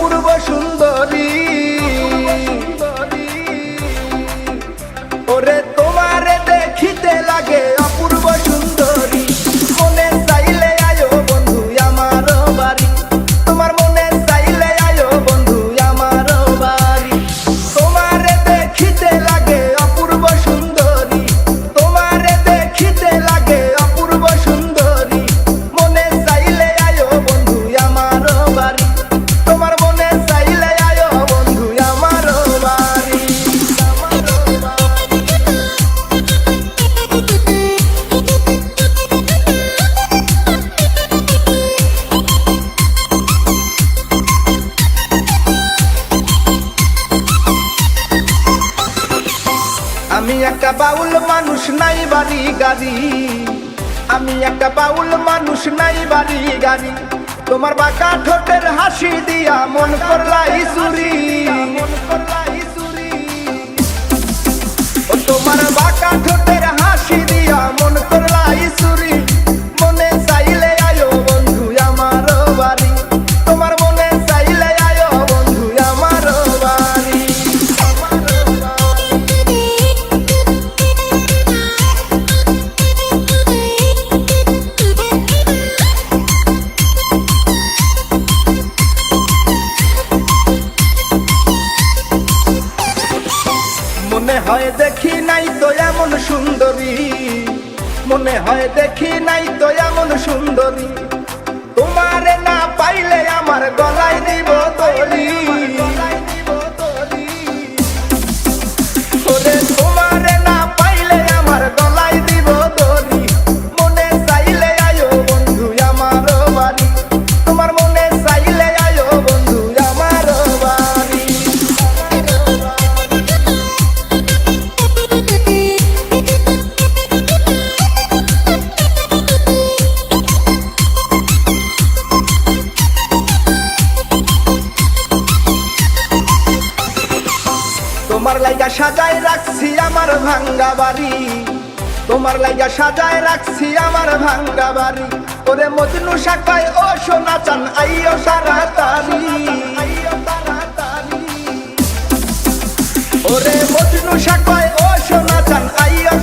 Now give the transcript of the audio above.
অপূর্ব সুন্দরী। ওরে তোমারে দেখিতে লাগে অপূর্ব সুন্দরী, মনে চাইলে আয়ো বন্ধু আমার বাড়ি, তোমার মনে চাইলে আয়ো বন্ধু আমার বাড়ি। তোমারে দেখিতে লাগে অপূর্ব সুন্দরী, তোমারে দেখিতে লাগে অপূর্ব সুন্দরী, মনে চাইলে আয়ো বন্ধু আমার বাড়ি, তোমার মনে চাইলে আয়ো বন্ধু আমার বাড়ি। আমি একটা বাউল মানুষ নাই বাড়ি গাড়ি, আমি একটা বাউল মানুষ নাই বাড়ি গাড়ি, তোমার বাঁকা ঠোঁটের হাসি দিয়া মন করলাই চুরি, ও তোমার বাঁকা ঠোঁটের হাসি দিয়া মন করলাই চুরি, মনে চাইলে আয়ো বন্ধু আমার বাড়ি, তোমার মনে চাইলে আয়ো বন্ধু আমার বাড়ি। মনে হয় দেখি নাই তো এমন সুন্দরী, মনে হয় দেখি নাই তো এমন সুন্দরী, তোমারে না পাইলে আমার গলায় দিব দড়ি, ওরে তোমারে না পাইলে আমার গলায় দিব দড়ি, মনে চাইলে আয়ো বন্ধু আমার বাড়ি, তোমার মনে চাইলে আয়ো বন্ধু আমার বাড়ি। তোমার লাইগা সাজায় রাখছি আমার ভাঙ্গা বাড়ি, তোমার লাইগা সাজায় রাখছি আমার ভাঙ্গা বাড়ি, ওরে মজনু শাখায় ও সোনা চান আইও তাড়াতাড়ি, ওরে মজনু শাখায় ও সোনা চান আইও।